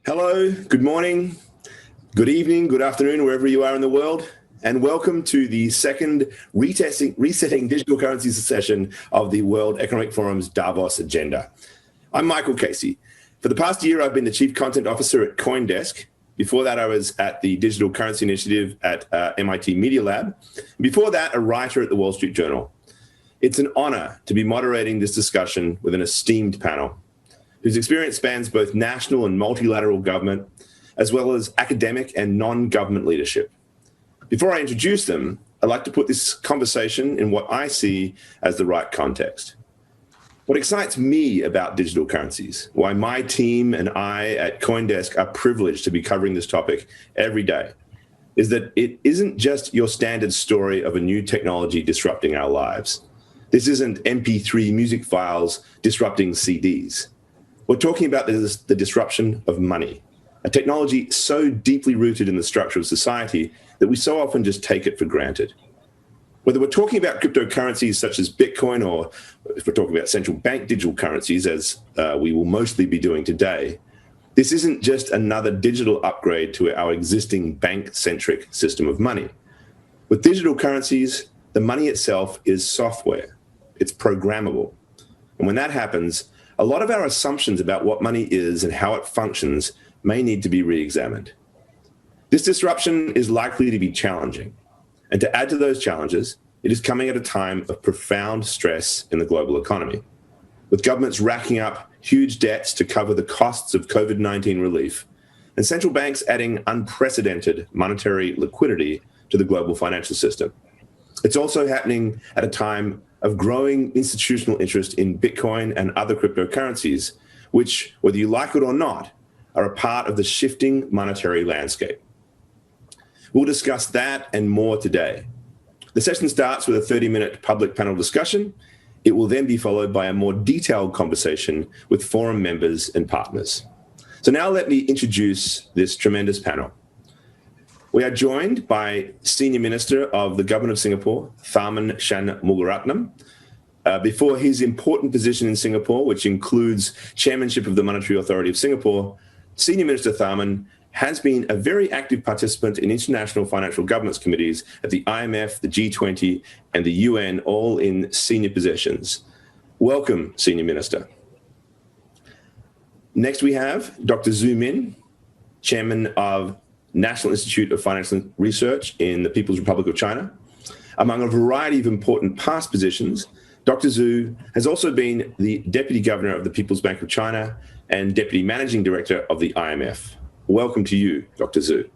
Hello, good morning, good evening, good afternoon, wherever you are in the world, and welcome to the second Resetting Digital Currencies session of the World Economic Forum's Davos agenda. I'm Michael Casey. For the past year, I've been the Chief Content Officer at CoinDesk. Before that, I was at the Digital Currency Initiative at MIT Media Lab. Before that, a writer at the Wall Street Journal. It's an honor to be moderating this discussion with an esteemed panel whose experience spans both national and multilateral government, as well as academic and non-government leadership. Before I introduce them, I'd like to put this conversation in what I see as the right context. What excites me about digital currencies, why my team and I at CoinDesk are privileged to be covering this topic every day, is that it isn't just your standard story of a new technology disrupting our lives. This isn't MP3 music files disrupting CDs. We're talking about the disruption of money, a technology so deeply rooted in the structure of society that we so often just take it for granted. Whether we're talking about cryptocurrencies such as Bitcoin, or if we're talking about central bank digital currencies, as we will mostly be doing today, this isn't just another digital upgrade to our existing bank-centric system of money. With digital currencies, the money itself is software. It's programmable. And when that happens, a lot of our assumptions about what money is and how it functions may need to be re-examined. This disruption is likely to be challenging. And to add to those challenges, it is coming at a time of profound stress in the global economy, with governments racking up huge debts to cover the costs of COVID-19 relief, and central banks adding unprecedented monetary liquidity to the global financial system. It's also happening at a time of growing institutional interest in Bitcoin and other cryptocurrencies, which, whether you like it or not, are a part of the shifting monetary landscape. We'll discuss that and more today. The session starts with a 30-minute public panel discussion. It will then be followed by a more detailed conversation with forum members and partners. So now let me introduce this tremendous panel. We are joined by Senior Minister of the Government of Singapore, Tharman Shanmugaratnam. Before his important position in Singapore, which includes chairmanship of the Monetary Authority of Singapore, Senior Minister Tharman has been a very active participant in international financial governance committees at the IMF, the G20, and the UN, all in senior positions. Welcome, Senior Minister. Next, we have Dr. Zhu Min, Chairman of National Institute of Financial Research in the People's Republic of China. Among a variety of important past positions, Dr. Zhu has also been the Deputy Governor of the People's Bank of China and Deputy Managing Director of the IMF. Welcome to you, Dr. Zhu.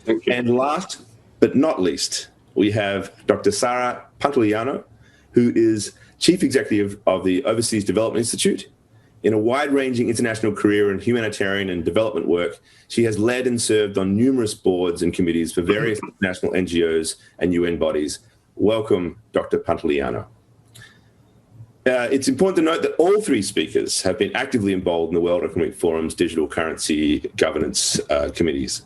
Thank you. And last but not least, we have Dr. Sara Pantoliano, who is Chief Executive of the Overseas Development Institute. In a wide-ranging international career in humanitarian and development work, she has led and served on numerous boards and committees for various international NGOs and UN bodies. Welcome, Dr. Pantoliano. It's important to note that all three speakers have been actively involved in the World Economic Forum's digital currency governance committees.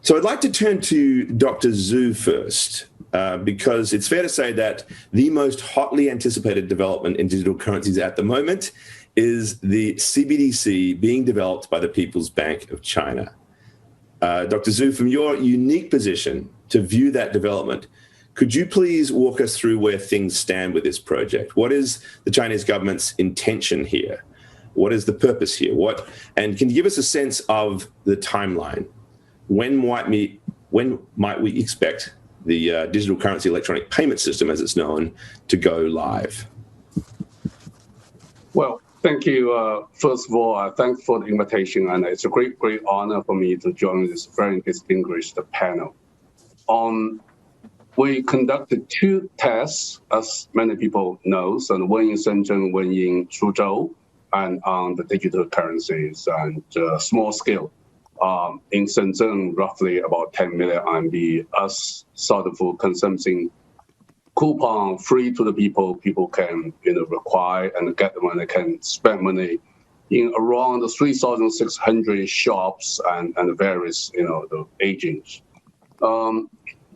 So I'd like to turn to Dr. Zhu first, because it's fair to say that the most hotly anticipated development in digital currencies at the moment is the CBDC being developed by the People's Bank of China. Dr. Zhu, from your unique position to view that development, could you please walk us through where things stand with this project? What is the Chinese government's intention here? What is the purpose here? And can you give us a sense of the timeline? When might we expect the digital currency electronic payment system, as it's known, to go live? Well, thank you. First of all, thanks for the invitation, and it's a great honor for me to join this very distinguished panel. We conducted two tests, as many people know, so one in Shenzhen, one in Suzhou, and on the digital currencies and small scale. In Shenzhen, roughly about 10 million RMB, as sort of consumption coupon free to the people. People can require and get the money, can spend money in around 3,600 shops and various the agents.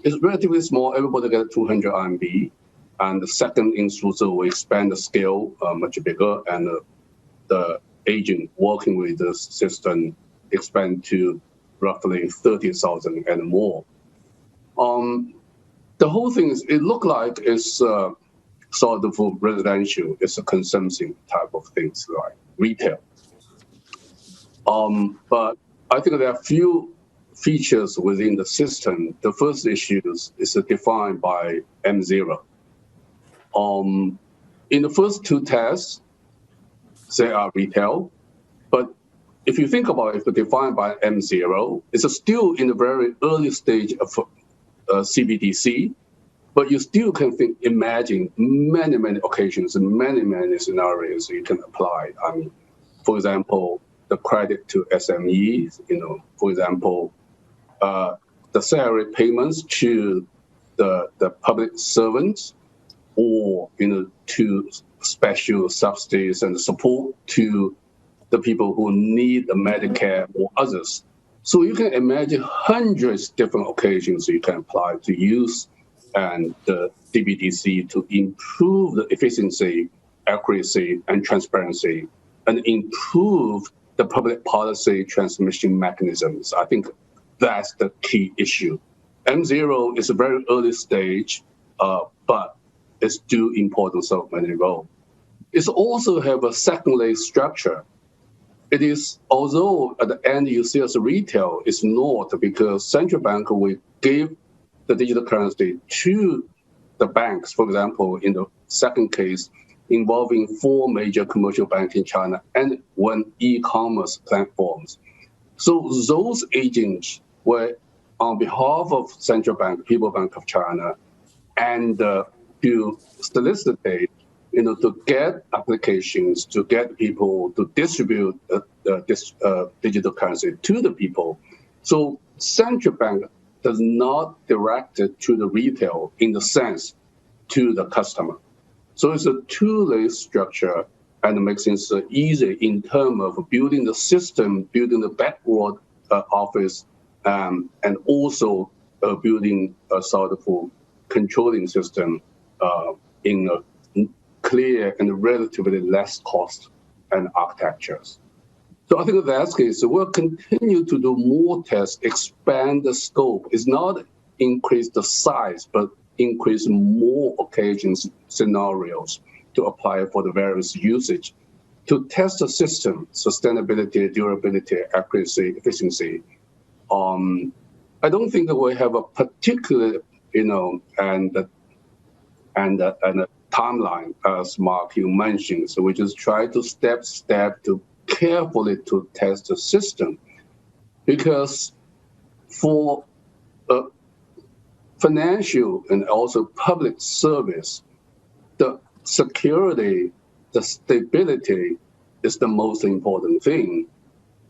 It's relatively small. Everybody gets 200 RMB. And the second in Suzhou, we expand the scale much bigger, and the agent working with the system expand to roughly 30,000 and more. The whole thing is, it looked like it's sort of residential. It's a consumption type of things like retail. But I think there are few features within the system. The first issue is defined by M0. In the first two tests, they are retail. But if you think about it, if defined by M0, it's still in the very early stage of CBDC, but you still can imagine many, many occasions and many, many scenarios you can apply. I mean, for example, the credit to SMEs, for example, the salary payments to the public servants, or, to special subsidies and support to the people who need the Medicare or others. So you can imagine hundreds of different occasions you can apply to use and the CBDC to improve the efficiency, accuracy, and transparency, and improve the public policy transmission mechanisms. I think that's the key issue. M0 is a very early stage, but it's due importance of many roles. It also have a second layer structure. It is, although at the end you see as a retail, it's not, because central bank will give the digital currency to the banks. For example, in the second case, involving 4 major commercial banks in China and 1 e-commerce platforms. So those agents were on behalf of central bank, People's Bank of China, and to solicitate, to get applications, to get people to distribute this digital currency to the people. So central bank does not direct it to the retail in the sense to the customer. So it's a two-layer structure, and it makes things easy in terms of building the system, building the backward office, and also building a sort of controlling system in a clear and relatively less cost and architectures. So I think in that case, we'll continue to do more tests, expand the scope. It's not increase the size, but increase more occasions, scenarios to apply for the various usage, to test the system, sustainability, durability, accuracy, efficiency. I don't think that we have a particular, and a timeline, as Mark, you mentioned. So we just try to step to carefully to test the system, because for financial and also public service, the security, the stability is the most important thing.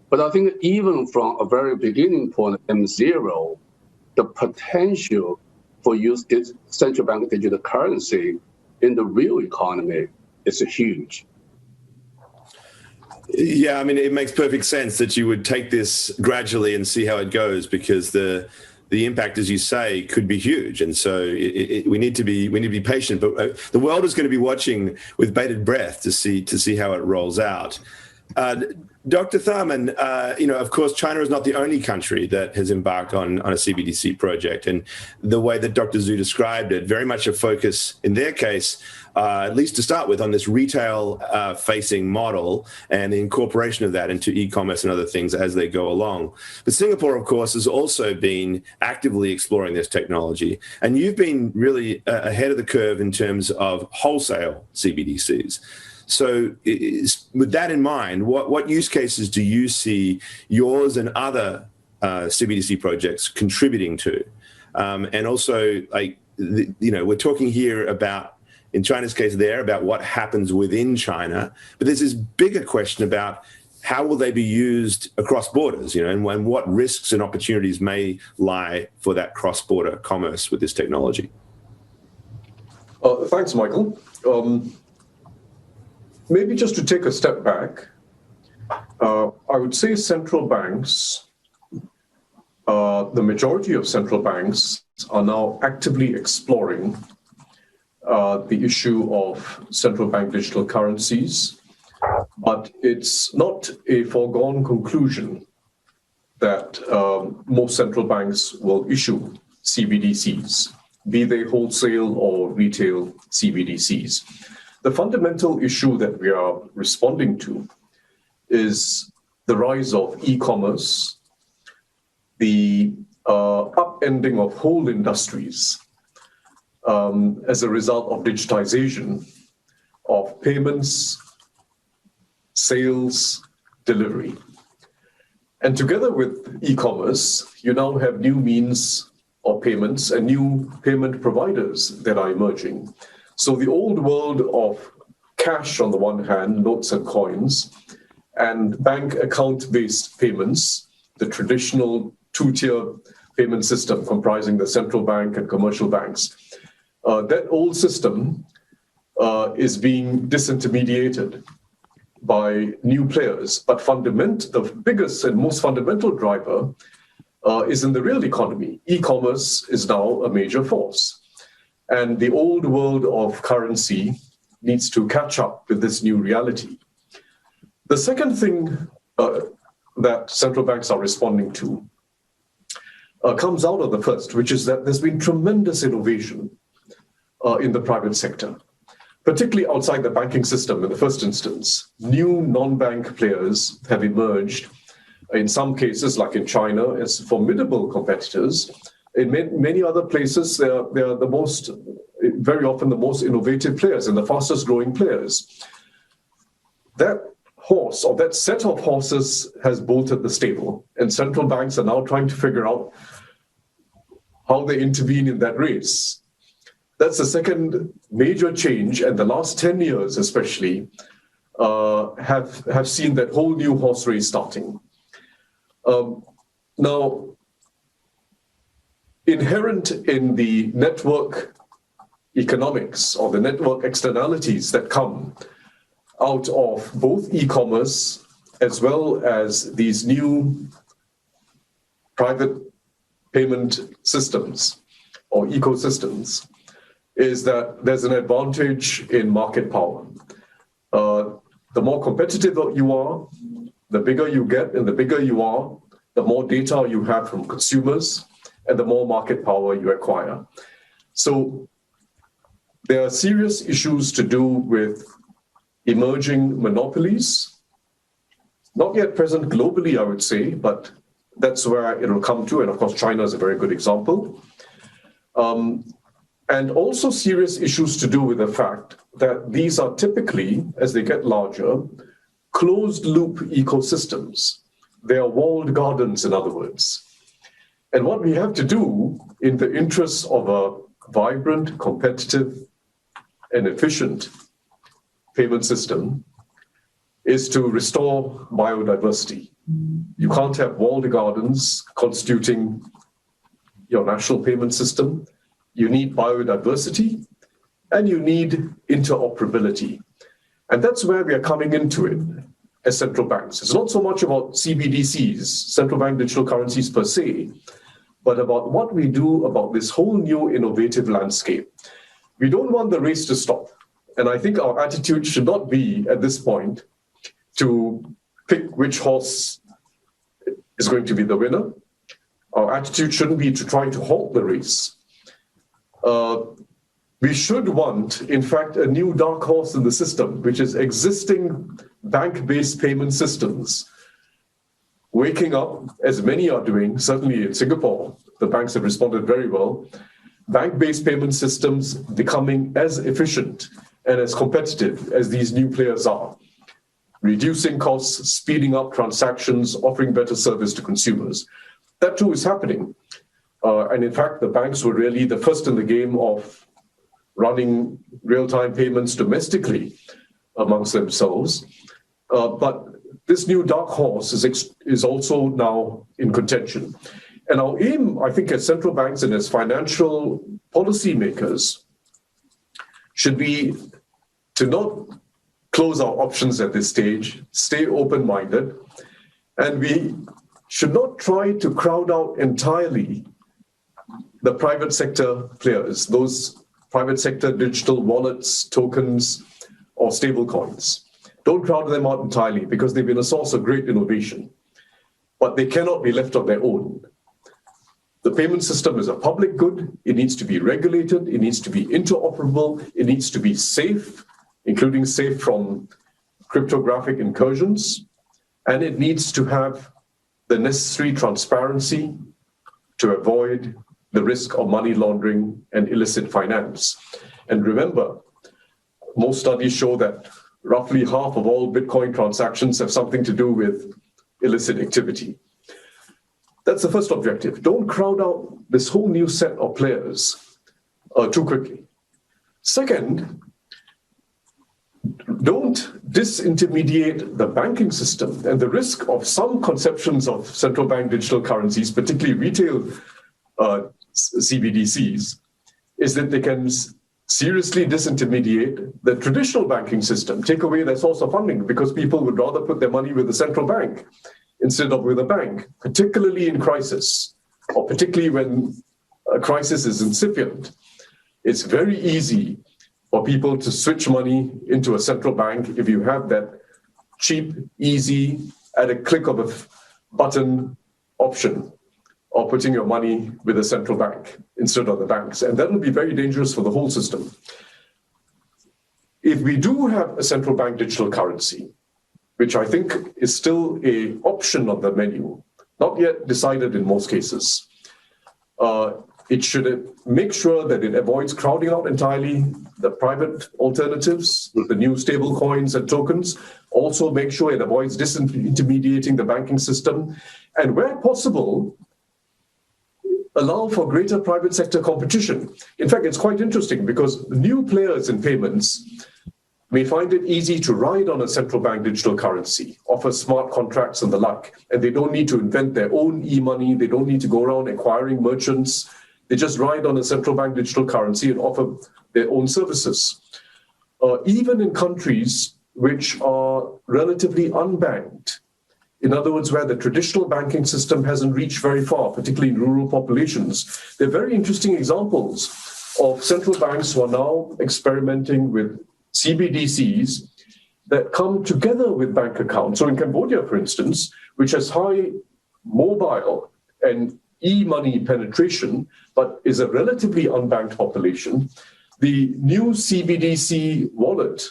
But I think even from a very beginning point, M0, the potential for use this central bank digital currency in the real economy is huge. Yeah, I mean, it makes perfect sense that you would take this gradually and see how it goes, because the impact, as you say, could be huge, and so we need to be patient. But the world is going to be watching with bated breath to see how it rolls out. Dr. Tharman, of course, China is not the only country that has embarked on a CBDC project, and the way that Dr. Zhu described it, very much a focus in their case, at least to start with, on this retail-facing model and the incorporation of that into e-commerce and other things as they go along. But Singapore, of course, has also been actively exploring this technology, and you've been really ahead of the curve in terms of wholesale CBDCs. So with that in mind, what use cases do you see yours and other CBDC projects contributing to? And also, we're talking here about, in China's case there, about what happens within China, but there's this bigger question about how will they be used across borders, and what risks and opportunities may lie for that cross-border commerce with this technology? Thanks, Michael. Maybe just to take a step back, I would say central banks, the majority of central banks are now actively exploring the issue of central bank digital currencies, but it's not a foregone conclusion that most central banks will issue CBDCs, be they wholesale or retail CBDCs. The fundamental issue that we are responding to is the rise of e-commerce, the upending of whole industries as a result of digitization of payments, sales, delivery. And together with e-commerce, you now have new means of payments and new payment providers that are emerging. So the old world of cash on the one hand, notes and coins, and bank account-based payments, the traditional two-tier payment system comprising the central bank and commercial banks, that old system is being disintermediated by new players. But the biggest and most fundamental driver is in the real economy. E-commerce is now a major force. And the old world of currency needs to catch up with this new reality. The second thing that central banks are responding to comes out of the first, which is that there's been tremendous innovation in the private sector, particularly outside the banking system in the first instance. New non-bank players have emerged, in some cases, like in China, as formidable competitors. In many other places, they are very often the most innovative players and the fastest growing players. That horse, or that set of horses, has bolted the stable, and central banks are now trying to figure out how they intervene in that race. That's the second major change, and the last 10 years especially have seen that whole new horse race starting. Now, inherent in the network economics or the network externalities that come out of both e-commerce as well as these new private payment systems or ecosystems is that there's an advantage in market power. The more competitive you are, the bigger you get, and the bigger you are, the more data you have from consumers, and the more market power you acquire. So there are serious issues to do with emerging monopolies, not yet present globally, I would say, but that's where it'll come to. And of course, China is a very good example. And also serious issues to do with the fact that these are typically, as they get larger, closed loop ecosystems. They are walled gardens, in other words. And what we have to do in the interests of a vibrant, competitive, and efficient payment system is to restore biodiversity. You can't have walled gardens constituting your national payment system. You need biodiversity, and you need interoperability. And that's where we are coming into it as central banks. It's not so much about CBDCs, central bank digital currencies per se, but about what we do about this whole new innovative landscape. We don't want the race to stop. And I think our attitude should not be, at this point, to pick which horse is going to be the winner. Our attitude shouldn't be to try to halt the race. We should want, in fact, a new dark horse in the system, which is existing bank-based payment systems waking up, as many are doing, certainly in Singapore. The banks have responded very well. Bank-based payment systems becoming as efficient and as competitive as these new players are, reducing costs, speeding up transactions, offering better service to consumers. That too is happening. And in fact, the banks were really the first in the game of running real-time payments domestically amongst themselves. But this new dark horse is also now in contention. And our aim, I think, as central banks and as financial policymakers should be to not close our options at this stage, stay open-minded, and we should not try to crowd out entirely the private sector players, those private sector digital wallets, tokens, or stable coins. Don't crowd them out entirely because they've been a source of great innovation. but they cannot be left on their own. The payment system is a public good. It needs to be regulated. It needs to be interoperable. It needs to be safe, including safe from cryptographic incursions. And it needs to have the necessary transparency to avoid the risk of money laundering and illicit finance. And remember, most studies show that roughly half of all Bitcoin transactions have something to do with illicit activity. That's the first objective. Don't crowd out this whole new set of players too quickly. Second, don't disintermediate the banking system. And the risk of some conceptions of central bank digital currencies, particularly retail CBDCs, is that they can seriously disintermediate the traditional banking system, take away their source of funding, because people would rather put their money with the central bank instead of with a bank, particularly in crisis, or particularly when a crisis is incipient. It's very easy for people to switch money into a central bank if you have that cheap, easy, at a click of a button option of putting your money with a central bank instead of the banks. And that will be very dangerous for the whole system. If we do have a central bank digital currency, which I think is still an option on the menu, not yet decided in most cases, it should make sure that it avoids crowding out entirely the private alternatives, the new stable coins and tokens. Also make sure it avoids disintermediating the banking system. And where possible, allow for greater private sector competition. In fact, it's quite interesting because new players in payments may find it easy to ride on a central bank digital currency, offer smart contracts and the like, and they don't need to invent their own e-money. They don't need to go around acquiring merchants. They just ride on a central bank digital currency and offer their own services. Even in countries which are relatively unbanked, in other words, where the traditional banking system hasn't reached very far, particularly in rural populations, they're very interesting examples of central banks who are now experimenting with CBDCs that come together with bank accounts. So in Cambodia, for instance, which has high mobile and e-money penetration, but is a relatively unbanked population, the new CBDC wallet,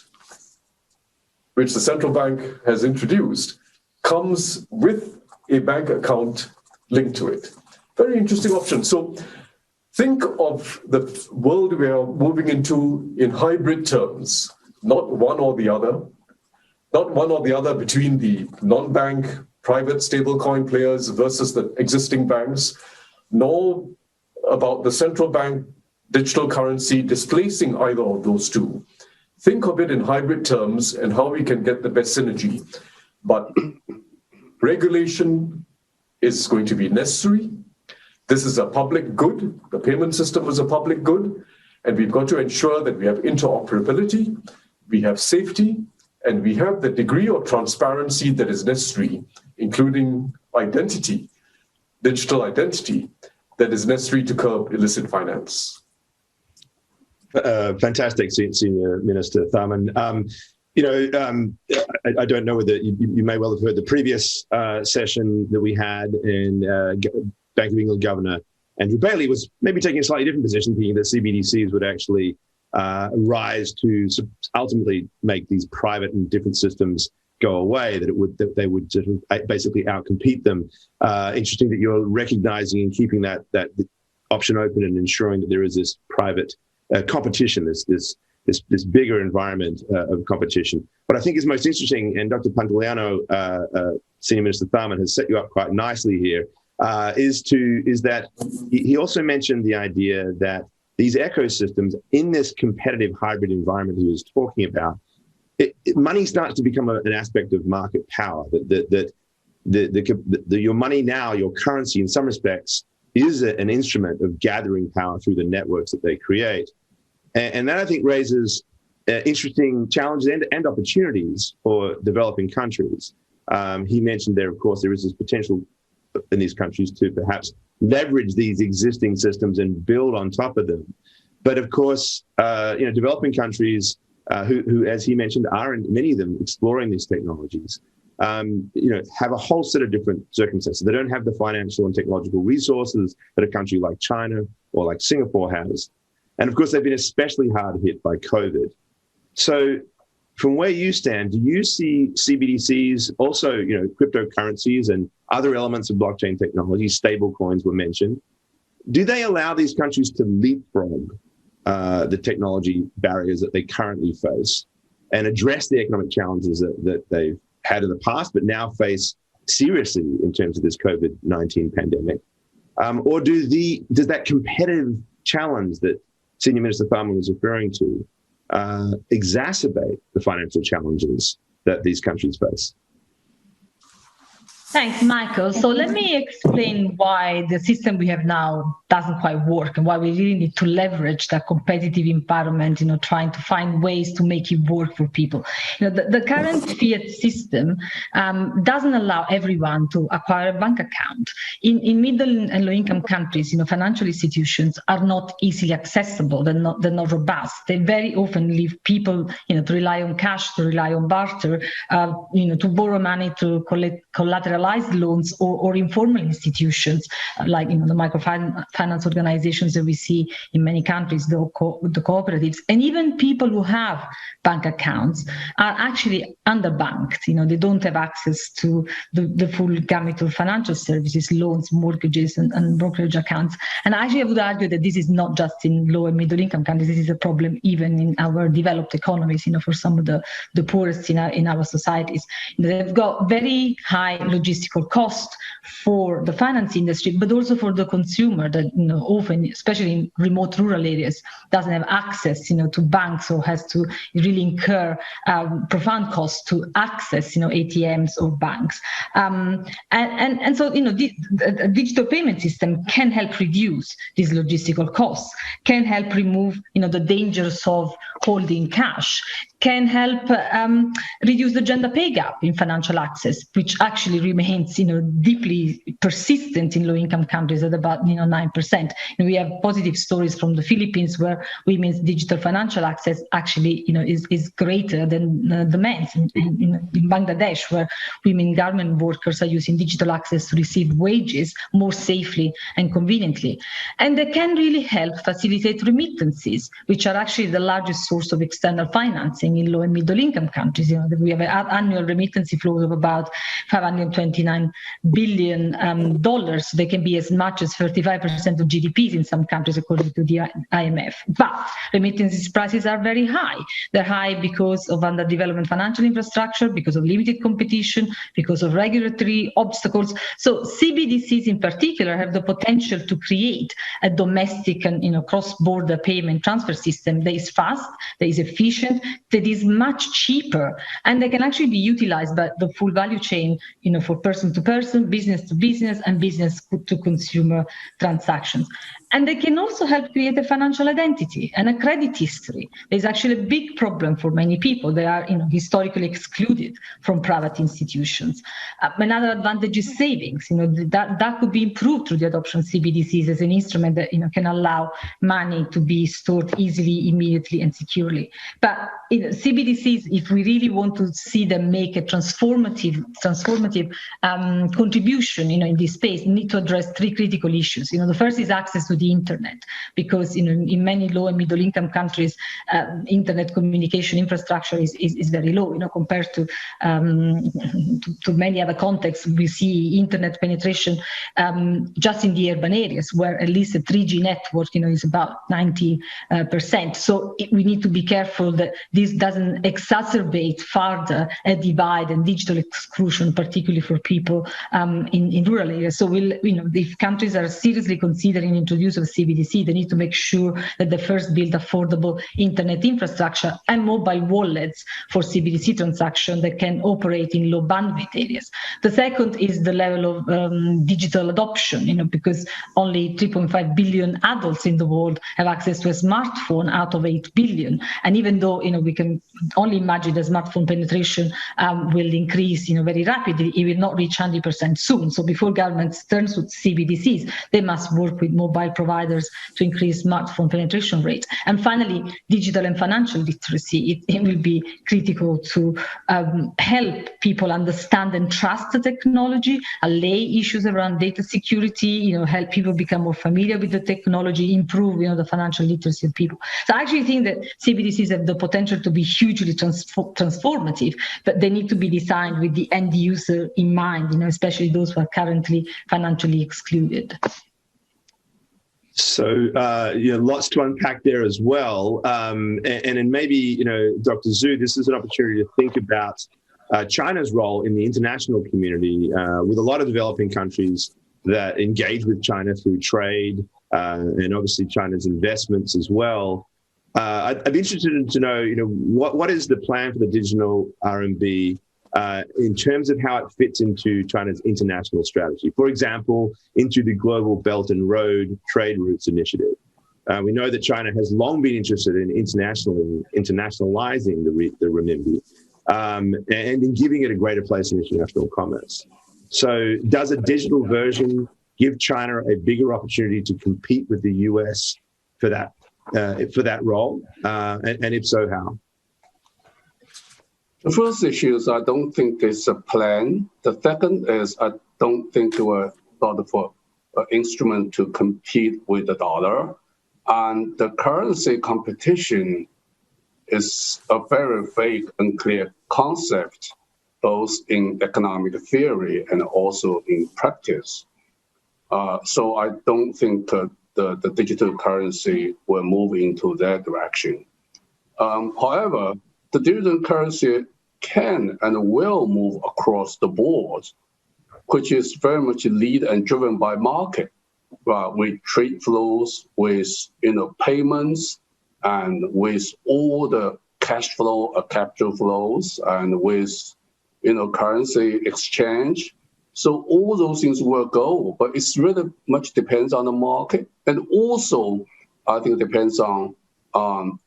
which the central bank has introduced, comes with a bank account linked to it. Very interesting option. So think of the world we are moving into in hybrid terms, not one or the other between the non-bank private stablecoin players versus the existing banks, nor about the central bank digital currency displacing either of those two. Think of it in hybrid terms and how we can get the best synergy. But regulation is going to be necessary. This is a public good. The payment system is a public good. And we've got to ensure that we have interoperability, we have safety, and we have the degree of transparency that is necessary, including identity, digital identity, that is necessary to curb illicit finance. Fantastic, Senior Minister Tharman. I don't know whether you may well have heard the previous session that we had in Bank of England Governor Andrew Bailey was maybe taking a slightly different position, thinking that CBDCs would actually rise to ultimately make these private and different systems go away, that they would sort of basically outcompete them. Interesting that you're recognizing and keeping that option open and ensuring that there is this private competition, this bigger environment of competition. What I think is most interesting, and Dr. Pantoliano, Senior Minister Tharman, has set you up quite nicely here, is that he also mentioned the idea that these ecosystems in this competitive hybrid environment he was talking about, money starts to become an aspect of market power. That your money now, your currency, in some respects, is an instrument of gathering power through the networks that they create. And that, I think, raises interesting challenges and opportunities for developing countries. He mentioned there, of course, there is this potential in these countries to perhaps leverage these existing systems and build on top of them. But of course, developing countries who, as he mentioned, are, many of them, exploring these technologies, have a whole set of different circumstances. They don't have the financial and technological resources that a country like China or like Singapore has. And of course, they've been especially hard hit by COVID. So from where you stand, do you see CBDCs, also, cryptocurrencies and other elements of blockchain technology, stable coins were mentioned, do they allow these countries to leapfrog the technology barriers that they currently face and address the economic challenges that they've had in the past, but now face seriously in terms of this COVID-19 pandemic? Or does that competitive challenge that Senior Minister Farmer was referring to exacerbate the financial challenges that these countries face? Thanks, Michael. So let me explain why the system we have now doesn't quite work and why we really need to leverage that competitive environment, trying to find ways to make it work for people. The current fiat system doesn't allow everyone to acquire a bank account. In middle and low-income countries, financial institutions are not easily accessible. They're not robust. They very often leave people, to rely on cash, to rely on barter, to borrow money, to collateralize loans or informal institutions like the microfinance organizations that we see in many countries, the cooperatives, and even people who have bank accounts are actually underbanked. They don't have access to the full gamut of financial services, loans, mortgages, and brokerage accounts. And actually, I would argue that this is not just in low and middle income countries. This is a problem even in our developed economies. For some of the poorest in our societies, they've got very high logistical cost for the finance industry, but also for the consumer that often, especially in remote rural areas, doesn't have access to banks or has to really incur profound costs to access ATMs or banks. And so the digital payment system can help reduce these logistical costs, can help remove the dangers of holding cash, can help reduce the gender pay gap in financial access, which actually remains deeply persistent in low-income countries at about 9%. And we have positive stories from the Philippines where women's digital financial access actually is greater than the men's. In Bangladesh, where women garment workers are using digital access to receive wages more safely and conveniently. And they can really help facilitate remittances, which are actually the largest source of external financing in low and middle income countries. We have annual remittance flows of about $529 billion. They can be as much as 35% of GDPs in some countries, according to the IMF. But remittances prices are very high. They're high because of underdevelopment financial infrastructure, because of limited competition, because of regulatory obstacles. So CBDCs in particular have the potential to create a domestic and cross-border payment transfer system that is fast, that is efficient, that is much cheaper, and they can actually be utilized by the full value chain, for person to person, business to business, and business to consumer transactions. And they can also help create a financial identity and a credit history. There's actually a big problem for many people. They are historically excluded from private institutions. Another advantage is savings. That could be improved through the adoption of CBDCs as an instrument that can allow money to be stored easily, immediately, and securely. But CBDCs, if we really want to see them make a transformative contribution in this space, need to address three critical issues. The first is access to the internet, because in many low and middle income countries, internet communication infrastructure is very low. Compared to many other contexts, we see internet penetration just in the urban areas, where at least a 3G network is about 90%. So we need to be careful that this doesn't exacerbate further a divide and digital exclusion, particularly for people in rural areas. So if countries are seriously considering introducing of CBDC, they need to make sure that they first build affordable internet infrastructure and mobile wallets for CBDC transactions that can operate in low bandwidth areas. The second is the level of digital adoption, because only 3.5 billion adults in the world have access to a smartphone out of 8 billion. And even though, we can only imagine the smartphone penetration will increase, very rapidly, it will not reach 100% soon. So before governments turn to CBDCs, they must work with mobile providers to increase smartphone penetration rate. And finally, digital and financial literacy. It will be critical to help people understand and trust the technology, allay issues around data security, help people become more familiar with the technology, improve, the financial literacy of people. So I actually think that CBDCs have the potential to be hugely transformative, but they need to be designed with the end user in mind, especially those who are currently financially excluded. So, lots to unpack there as well. And then maybe, Dr. Zhu, this is an opportunity to think about China's role in the international community with a lot of developing countries that engage with China through trade and obviously China's investments as well. I'd be interested to know, what is the plan for the digital RMB in terms of how it fits into China's international strategy? For example, into the Global Belt and Road Trade Routes Initiative. We know that China has long been interested in internationalizing the renminbi and in giving it a greater place in international commerce. So does a digital version give China a bigger opportunity to compete with the US for that role? And if so, how? The first issue is I don't think there's a plan. The second is I don't think we're thought of an instrument to compete with the dollar. And the currency competition is a very vague and clear concept, both in economic theory and also in practice. So I don't think the digital currency will move into that direction. However, the digital currency can and will move across the board, which is very much lead and driven by market, with trade flows, with payments, and with all the cash flow, capital flows, and with currency exchange. So all those things will go, but it's really much depends on the market, and also I think it depends on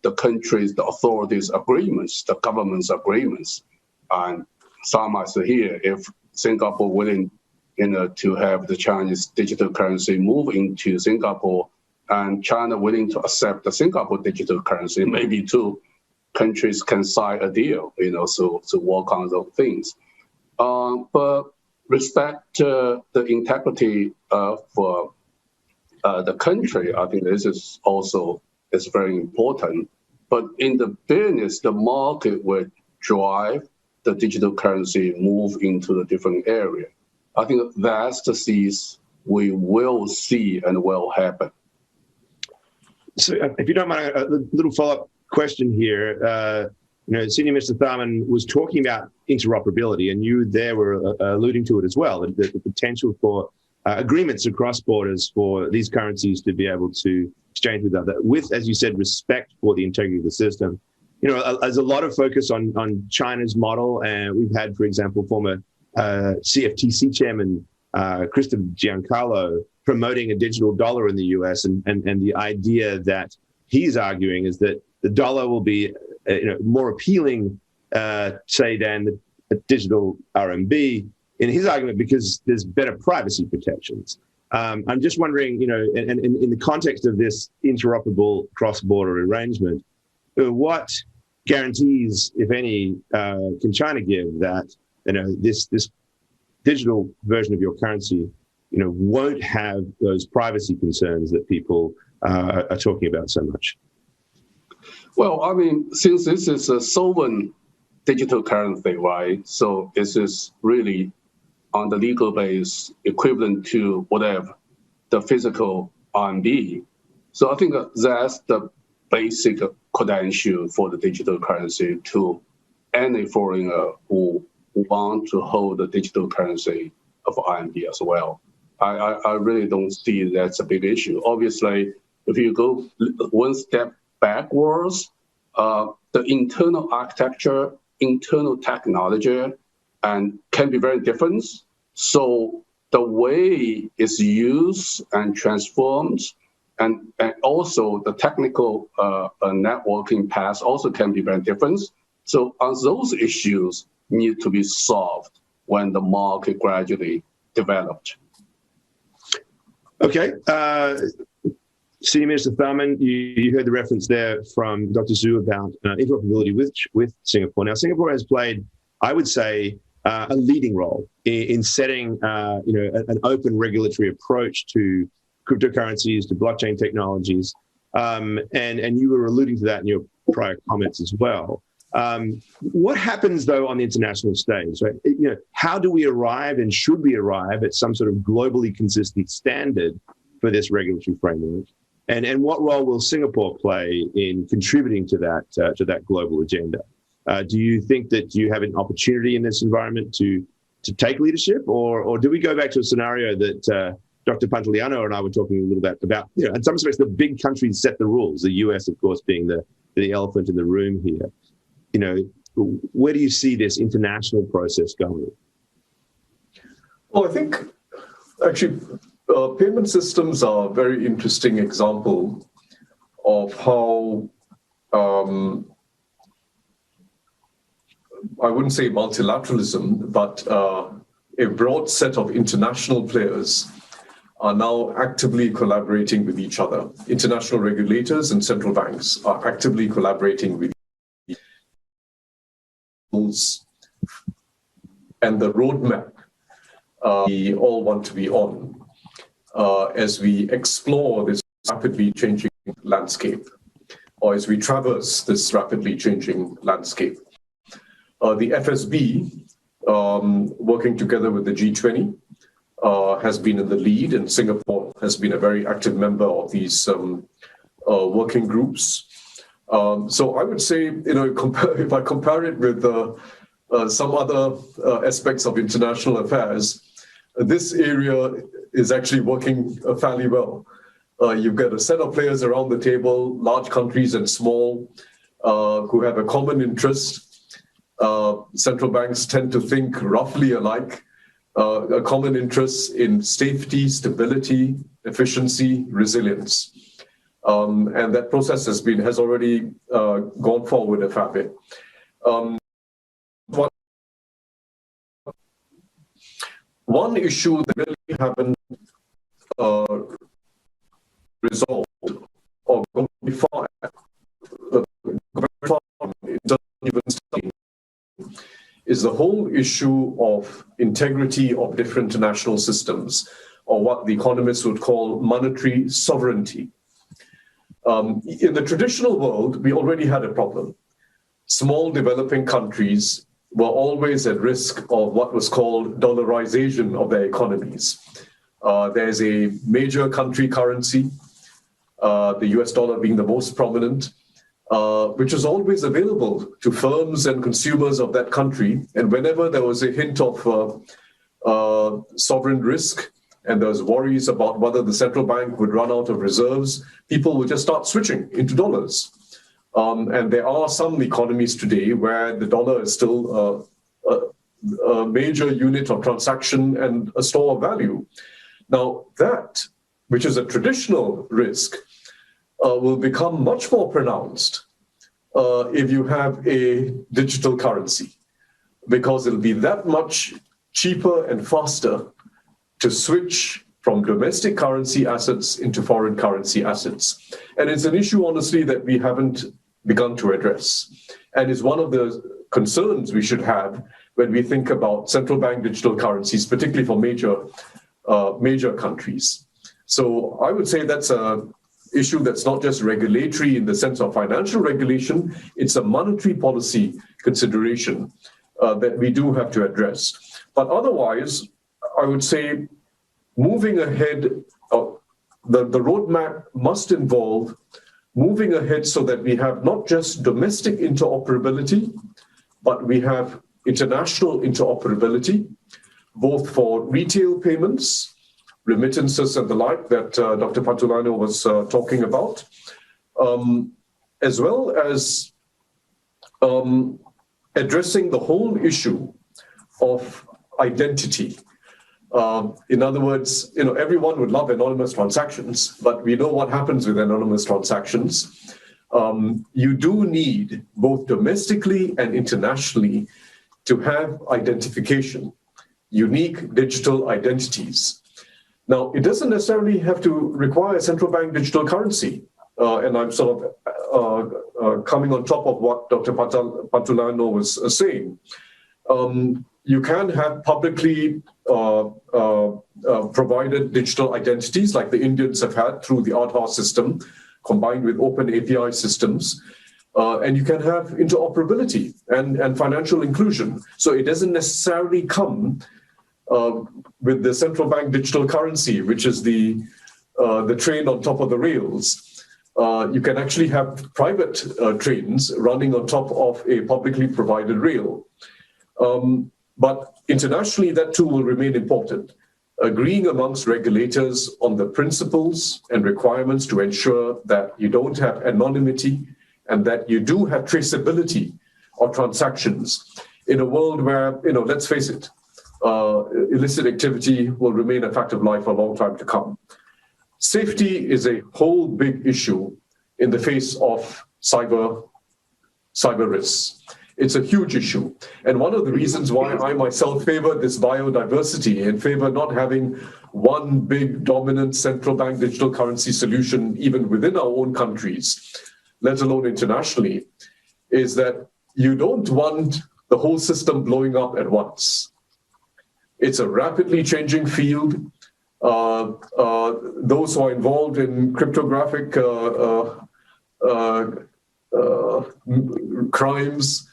the countries, the authorities' agreements, the government's agreements. And some might say here, if Singapore willing, to have the Chinese digital currency move into Singapore, and China willing to accept the Singapore digital currency, maybe two countries can sign a deal, so work on those things. But respect the integrity of the country, I think this is also very important. But in the business, the market will drive the digital currency move into the different area. I think that's the seeds we will see and will happen. So if you don't mind, a little follow-up question here. Senior Minister Tharman was talking about interoperability, and you there were alluding to it as well, the potential for agreements across borders for these currencies to be able to exchange with, as you said, respect for the integrity of the system. There's a lot of focus on China's model, and we've had, for example, former CFTC chairman Christopher Giancarlo promoting a digital dollar in the US, and the idea that he's arguing is that the dollar will be more appealing, say, than the digital RMB, in his argument, because there's better privacy protections. I'm just wondering, and in the context of this interoperable cross-border arrangement, what guarantees, if any, can China give that this digital version of your currency, won't have those privacy concerns that people are talking about so much? Well, I mean, since this is a sovereign digital currency, right? So this is really on the legal base equivalent to whatever the physical RMB. So I think that's the basic credential for the digital currency to any foreigner who want to hold the digital currency of RMB as well. I really don't see that's a big issue. Obviously, if you go one step backwards, the internal architecture, internal technology, and can be very different. So the way it's used and transformed, and also the technical networking paths also can be very different. So those issues need to be solved when the market gradually developed. Okay. Senior Minister Tharman, you heard the reference there from Dr. Zhu about interoperability with Singapore. Now, Singapore has played, I would say, a leading role in setting an open regulatory approach to cryptocurrencies, to blockchain technologies. And you were alluding to that in your prior comments as well. What happens, though, on the international stage? Right? How do we arrive, and should we arrive, at some sort of globally consistent standard for this regulatory framework? And what role will Singapore play in contributing to that global agenda? Do you think that you have an opportunity in this environment to take leadership, or do we go back to a scenario that Dr. Pantoliano and I were talking a little bit about? In some respects, the big countries set the rules. The US, of course, being the elephant in the room here. Where do you see this international process going? Well, I think actually payment systems are a very interesting example of how I wouldn't say multilateralism, but a broad set of international players are now actively collaborating with each other. International regulators and central banks are actively collaborating with each other. And the roadmap we all want to be on as we explore this rapidly changing landscape, or as we traverse this rapidly changing landscape. The FSB, working together with the G20, has been in the lead, and Singapore has been a very active member of these working groups. So I would say, if I compare it with some other aspects of international affairs, this area is actually working fairly well. You've got a set of players around the table, large countries and small, who have a common interest. Central banks tend to think roughly alike, a common interest in safety, stability, efficiency, resilience. And that process has already gone forward a fair bit. One issue that really haven't resolved or gone far, it doesn't even study, is the whole issue of integrity of different international systems, or what the economists would call monetary sovereignty. In the traditional world, we already had a problem. Small developing countries were always at risk of what was called dollarization of their economies. There's a major country currency, the US dollar being the most prominent, which was always available to firms and consumers of that country. And whenever there was a hint of sovereign risk, and there was worries about whether the central bank would run out of reserves, people would just start switching into dollars. And there are some economies today where the dollar is still a major unit of transaction and a store of value. Now that, which is a traditional risk, will become much more pronounced if you have a digital currency, because it'll be that much cheaper and faster to switch from domestic currency assets into foreign currency assets. And it's an issue, honestly, that we haven't begun to address. And is one of the concerns we should have when we think about central bank digital currencies, particularly for major countries. So I would say that's an issue that's not just regulatory in the sense of financial regulation, it's a monetary policy consideration that we do have to address. But otherwise, I would say moving ahead, the roadmap must involve moving ahead so that we have not just domestic interoperability, but we have international interoperability, both for retail payments, remittances and the like that Dr. Pantoliano was talking about, as well as addressing the whole issue of identity. In other words, everyone would love anonymous transactions, but we know what happens with anonymous transactions. You do need, both domestically and internationally, to have identification, unique digital identities. Now, it doesn't necessarily have to require a central bank digital currency. And I'm sort of coming on top of what Dr. Pantulano was saying. You can have publicly provided digital identities like the Indians have had through the Aadhaar system, combined with open API systems. And you can have interoperability and financial inclusion. So it doesn't necessarily come with the central bank digital currency, which is the train on top of the rails. You can actually have private trains running on top of a publicly provided rail. But internationally, that too will remain important. Agreeing amongst regulators on the principles and requirements to ensure that you don't have anonymity and that you do have traceability of transactions in a world where, let's face it, illicit activity will remain a fact of life for a long time to come. Safety is a whole big issue in the face of cyber risks. It's a huge issue. And one of the reasons why I myself favor this biodiversity and favor not having one big dominant central bank digital currency solution, even within our own countries, let alone internationally, is that you don't want the whole system blowing up at once. It's a rapidly changing field. Those who are involved in cryptographic crimes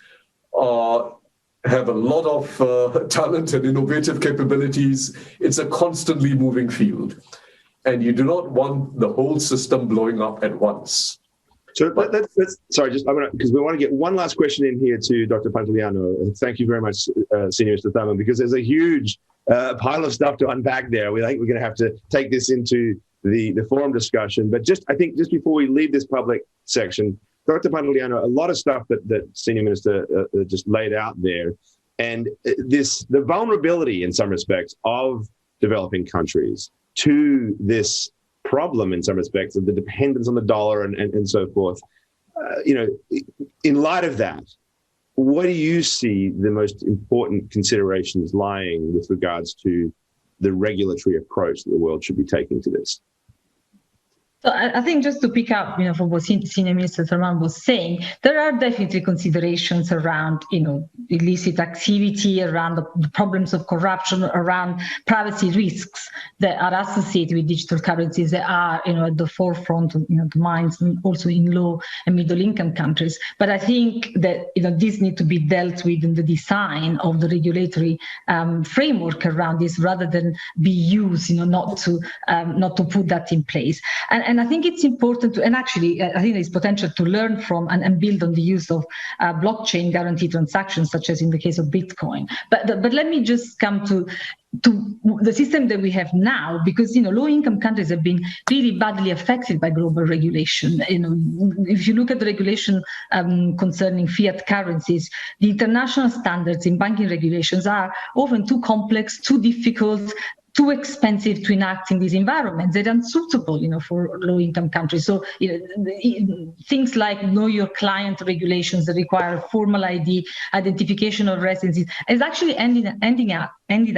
have a lot of talent and innovative capabilities. It's a constantly moving field. And you do not want the whole system blowing up at once. So let's sorry, because we want to get one last question in here to Dr. Pantulano. Thank you very much, Senior Mr. Thurman, because there's a huge pile of stuff to unpack there. I think we're going to have to take this into the forum discussion. But I think just before we leave this public section, Dr. Pantulano, a lot of stuff that Senior Minister just laid out there, and the vulnerability in some respects of developing countries to this problem in some respects of the dependence on the dollar and so forth. In light of that, what do you see the most important considerations lying with regards to the regulatory approach that the world should be taking to this? So I think just to pick up, from what Senior Minister Thurman was saying, there are definitely considerations around, illicit activity, around the problems of corruption, around privacy risks that are associated with digital currencies that are, at the forefront of, the minds, and also in low and middle income countries. But I think that, this need to be dealt with in the design of the regulatory framework around this, rather than be used, not to put that in place. And I think it's important to, and actually, I think there's potential to learn from and build on the use of blockchain guaranteed transactions, such as in the case of Bitcoin. But let me just come to the system that we have now, because low-income countries have been really badly affected by global regulation. If you look at the regulation concerning fiat currencies, the international standards in banking regulations are often too complex, too difficult, too expensive to enact in these environments. They're unsuitable, for low-income countries. So, things like know your client regulations that require formal ID, identification of residencies, is actually ended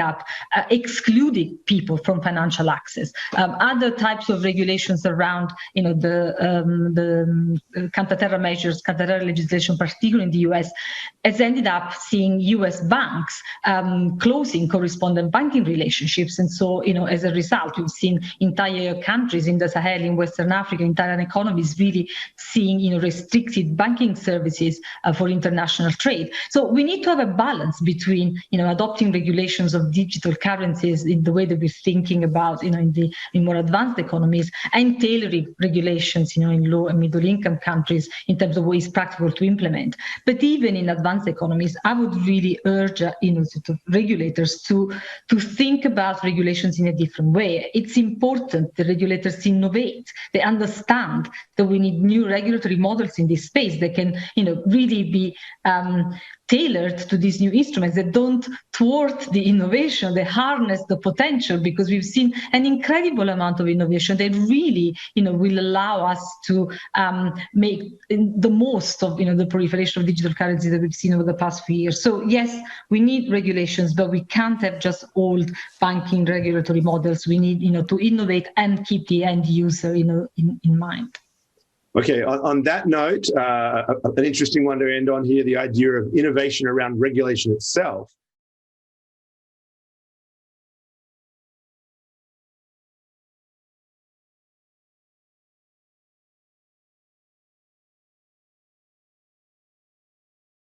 up excluding people from financial access. Other types of regulations around, the counter-terror measures, counter-terror legislation, particularly in the US, has ended up seeing US banks closing correspondent banking relationships. And so, as a result, we've seen entire countries in the Sahel, in Western Africa, entire economies really seeing, restricted banking services for international trade. So we need to have a balance between, adopting regulations of digital currencies in the way that we're thinking about, in more advanced economies, and tailoring regulations, in low and middle income countries in terms of what is practical to implement. But even in advanced economies, I would really urge, regulators to think about regulations in a different way. It's important the regulators innovate. They understand that we need new regulatory models in this space that can, really be tailored to these new instruments that don't thwart the innovation, they harness the potential, because we've seen an incredible amount of innovation that really, will allow us to make the most of, the proliferation of digital currency that we've seen over the past few years. So yes, we need regulations, but we can't have just old banking regulatory models. We need, to innovate and keep the end user, in mind. Okay, on that note, an interesting one to end on here, the idea of innovation around regulation itself.